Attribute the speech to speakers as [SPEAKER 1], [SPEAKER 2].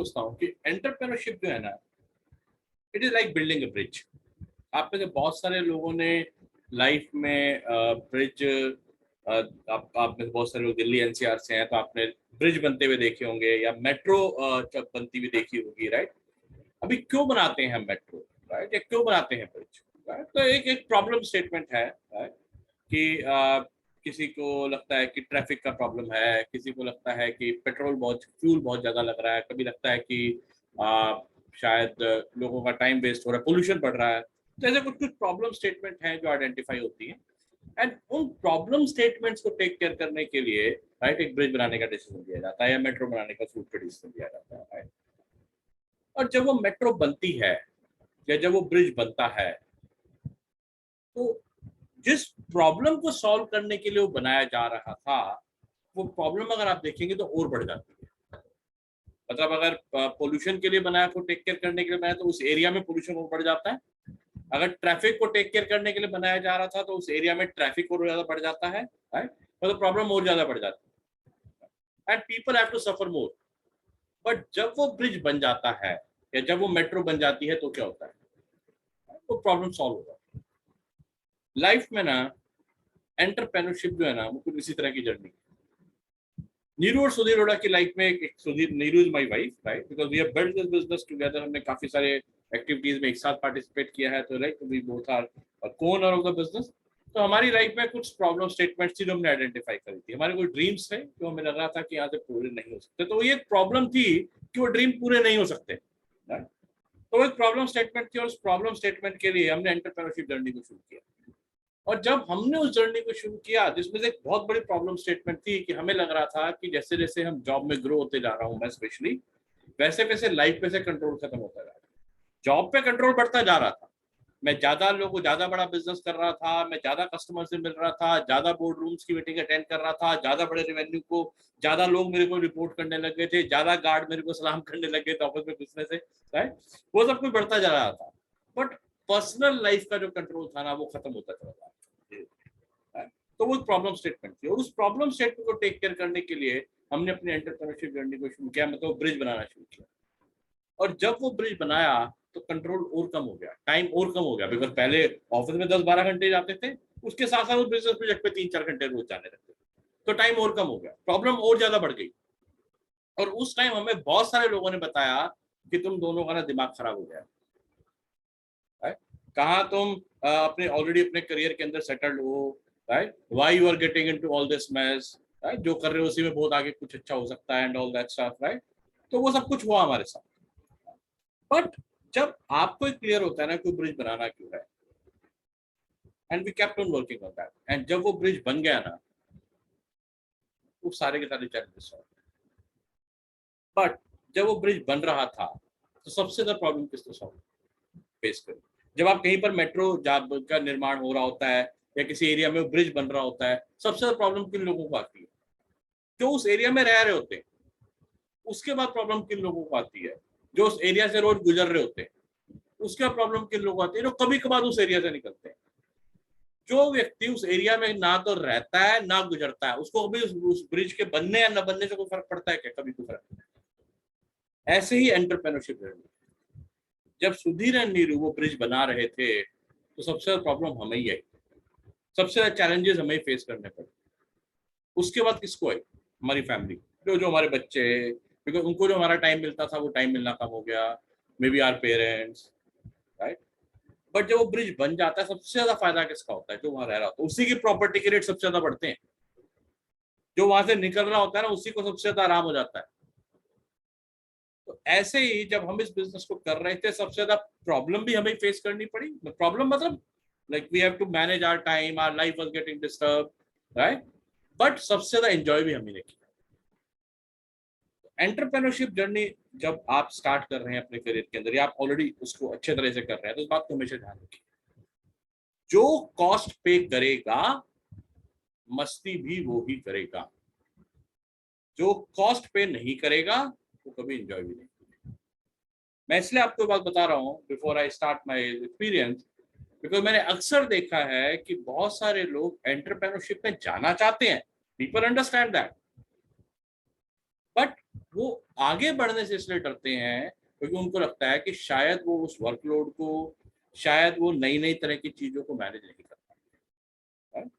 [SPEAKER 1] सोचता हूँ कि एंटरप्रेन्योरशिप जो है ना, it is like building a bridge. आप में से बहुत सारे लोगों ने लाइफ में ब्रिज, आप में से बहुत सारे लोग दिल्ली एनसीआर से हैं, तो आपने ब्रिज बनते हुए देखे होंगे या मेट्रो बनती हुई देखी होगी, राइट। अभी क्यों बनाते हैं हम मेट्रो, राइट, या क्यों बनाते हैं ब्रिज, राइट। तो एक एक प्रॉब्लम स्टेटमेंट है, राइट, कि किसी को लगता है कि ट्रैफिक का प्रॉब्लम है, किसी को लगता है कि फ्यूल बहुत ज़्यादा लग रहा है, कभी लगता है कि शायद लोगों का टाइम वेस्ट हो रहा है, पोल्यूशन बढ़ रहा है। तो ऐसे कुछ कुछ प्रॉब्लम स्टेटमेंट हैं जो आइडेंटिफाई होती हैं, एंड उन प्रॉब्लम स्टेटमेंट्स को टेक केयर करने के लिए, राइट, एक ब्रिज बनाने का डिसीजन लिया जाता है या मेट्रो बनाने का सूट का डिसीजन लिया जाता है, राइट। और जब वो मेट्रो बनती है या जब वो ब्रिज बनता है, तो जिस प्रॉब्लम को सॉल्व करने के लिए वो बनाया जा रहा था, वो प्रॉब्लम अगर आप देखेंगे तो और बढ़ जाती है। मतलब अगर पोल्यूशन के लिए बनाया, को टेक केयर करने के लिए बनाया, तो उस एरिया में पोल्यूशन और बढ़ जाता है। अगर ट्रैफिक को टेक केयर करने के लिए बनाया जा रहा था, तो उस एरिया में ट्रैफिक और ज्यादा बढ़ जाता है, राइट, मतलब प्रॉब्लम और ज्यादा बढ़ जाती है, and people have to suffer more. But जब वो ब्रिज बन जाता है या जब वो मेट्रो बन जाती है, तो क्या होता है, तो प्रॉब्लम सॉल्व हो जाता है। लाइफ में ना एंटरप्रेन्योरशिप जो है ना, वो कुछ इसी तरह की जर्नी। नीरू और सुधीर रोड़ा की लाइफ में एक Sudhir, Neeru is my wife, right, because we have built this business together. हमने काफी सारे एक्टिविटीज में एक साथ पार्टिसिपेट किया है, तो like we both are co-owner of the business. तो हमारी लाइफ में कुछ प्रॉब्लम स्टेटमेंट्स थी जो हमने आइडेंटिफाई करी थी। हमारे कोई ड्रीम्स थे जो हमें लग रहा था कि यहाँ से पूरे नहीं हो सकते, तो ये एक प्रॉब्लम थी कि वो ड्रीम पूरे नहीं हो सकते, right? तो एक प्रॉब्लम स्टेटमेंट थी, और उस प्रॉब्लम स्टेटमेंट के लिए हमने एंटरप्रेन्योरशिप जर्नी को शुरू किया। और जब हमने उस जर्नी को शुरू किया, जिसमें से एक बहुत बड़ी प्रॉब्लम स्टेटमेंट थी कि हमें लग रहा था कि जैसे जैसे हम जॉब में ग्रो होते जा रहा हूँ मैं स्पेशली, वैसे वैसे लाइफ पे से कंट्रोल खत्म होता जा रहा था। जॉब पे कंट्रोल बढ़ता जा रहा था, मैं ज्यादा लोगों, ज्यादा बड़ा बिजनेस कर रहा था, मैं ज्यादा कस्टमर से मिल रहा था, ज्यादा बोर्ड रूम्स की मीटिंग अटेंड कर रहा था, ज्यादा बड़े रेवेन्यू को, ज्यादा लोग मेरे को रिपोर्ट करने लग गए थे, ज्यादा गार्ड मेरे को सलाम करने लग गए थे ऑफिस में घुसने से, राइट। वो सब कुछ बढ़ता जा रहा था, बट पर्सनल लाइफ का जो कंट्रोल था ना, वो खत्म होता चला था। तो वो प्रॉब्लम स्टेटमेंट थी, और उस प्रॉब्लम स्टेटमेंट को टेक केयर करने के लिए हमने अपनी एंटरप्रेन्योरशिप जर्नी को शुरू किया, मतलब ब्रिज बनाना शुरू किया। और जब वो ब्रिज बनाया, तो कंट्रोल और कम हो गया, टाइम और कम हो गया, बिकॉज पहले ऑफिस में 10-12 घंटे जाते थे, उसके साथ साथ उस बिजनेस प्रोजेक्ट पे 3-4 घंटे रोज जाने लगते थे, तो टाइम और कम हो गया, प्रॉब्लम और ज्यादा बढ़ गई। और उस टाइम हमें बहुत सारे लोगों ने बताया कि तुम दोनों का ना दिमाग खराब हो गया है, कहाँ तुम अपने ऑलरेडी अपने करियर के अंदर सेटल्ड हो, right, why you are getting into all this mess, right, जो कर रहे हो उसी में बहुत आगे कुछ अच्छा हो सकता है, and all that stuff, right. तो वो सब कुछ हुआ हमारे साथ। बट जब आपको क्लियर होता है ना कि ब्रिज बनाना क्यों है, and we kept on working on that, and जब वो ब्रिज बन गया ना, वो सारे के सारे चैलेंजेस सॉल्व। बट जब वो ब्रिज बन रहा था, तो सबसे ज्यादा प्रॉब्लम किसने सॉल्व फेस करी? जब आप कहीं पर मेट्रो का निर्माण हो रहा होता है या किसी एरिया में ब्रिज बन रहा होता है, सबसे ज्यादा प्रॉब्लम किन लोगों को आती है? जो उस एरिया में रह रहे होते हैं। उसके बाद प्रॉब्लम किन लोगों को आती है? जो उस एरिया से रोज गुजर रहे होते हैं। उसका प्रॉब्लम किन लोगों को आती है? जो कभी कभार उस एरिया से निकलते हैं। जो व्यक्ति उस एरिया में ना तो रहता है ना गुजरता है, उसको कभी उस ब्रिज के बनने या न बनने से कोई फर्क पड़ता है क्या? कभी कोई फर्क नहीं। ऐसे ही एंटरप्रेन्योरशिप जर्नी, जब सुधीर एंड नीरू वो ब्रिज बना रहे थे, तो सबसे ज्यादा प्रॉब्लम हमें ही आई, सबसे ज्यादा चैलेंजेस हमें फेस करने पड़े। उसके बाद किसको आई? हमारी फैमिली, जो जो हमारे बच्चे, बिकॉज उनको जो हमारा टाइम मिलता था वो टाइम मिलना कम हो गया, maybe our parents, right. But जब वो ब्रिज बन जाता है, सबसे ज्यादा फायदा किसका होता है? जो वहां रह रहा होता है, उसी की प्रॉपर्टी के रेट सबसे ज्यादा बढ़ते हैं। जो वहां से निकल रहा होता है ना, उसी को सबसे ज्यादा आराम हो जाता है। तो ऐसे ही जब हम इस बिजनेस को कर रहे थे, सबसे ज्यादा प्रॉब्लम भी हमें फेस करनी पड़ी। प्रॉब्लम मतलब like we have to manage our time, our life was getting disturb, right. But सबसे ज्यादा एंजॉय भी हमने किया। एंटरप्रेन्योरशिप जर्नी जब आप स्टार्ट कर रहे हैं अपने करियर के अंदर, या आप ऑलरेडी उसको अच्छे तरह से कर रहे हैं, तो इस बात को हमेशा ध्यान रखिए, जो कॉस्ट पे करेगा, मस्ती भी वो ही करेगा। जो कॉस्ट पे नहीं करेगा, वो कभी एंजॉय भी नहीं करेगा। मैं इसलिए आपको बात बता रहा हूँ before I start my experience, because मैंने अक्सर देखा है कि बहुत सारे लोग एंटरप्रेन्योरशिप में जाना चाहते हैं, पीपल अंडरस्टैंड दैट, बट वो आगे बढ़ने से इसलिए डरते हैं क्योंकि उनको लगता है कि शायद वो उस वर्कलोड को, शायद वो नई नई तरह की चीजों को मैनेज नहीं कर पाएंगे।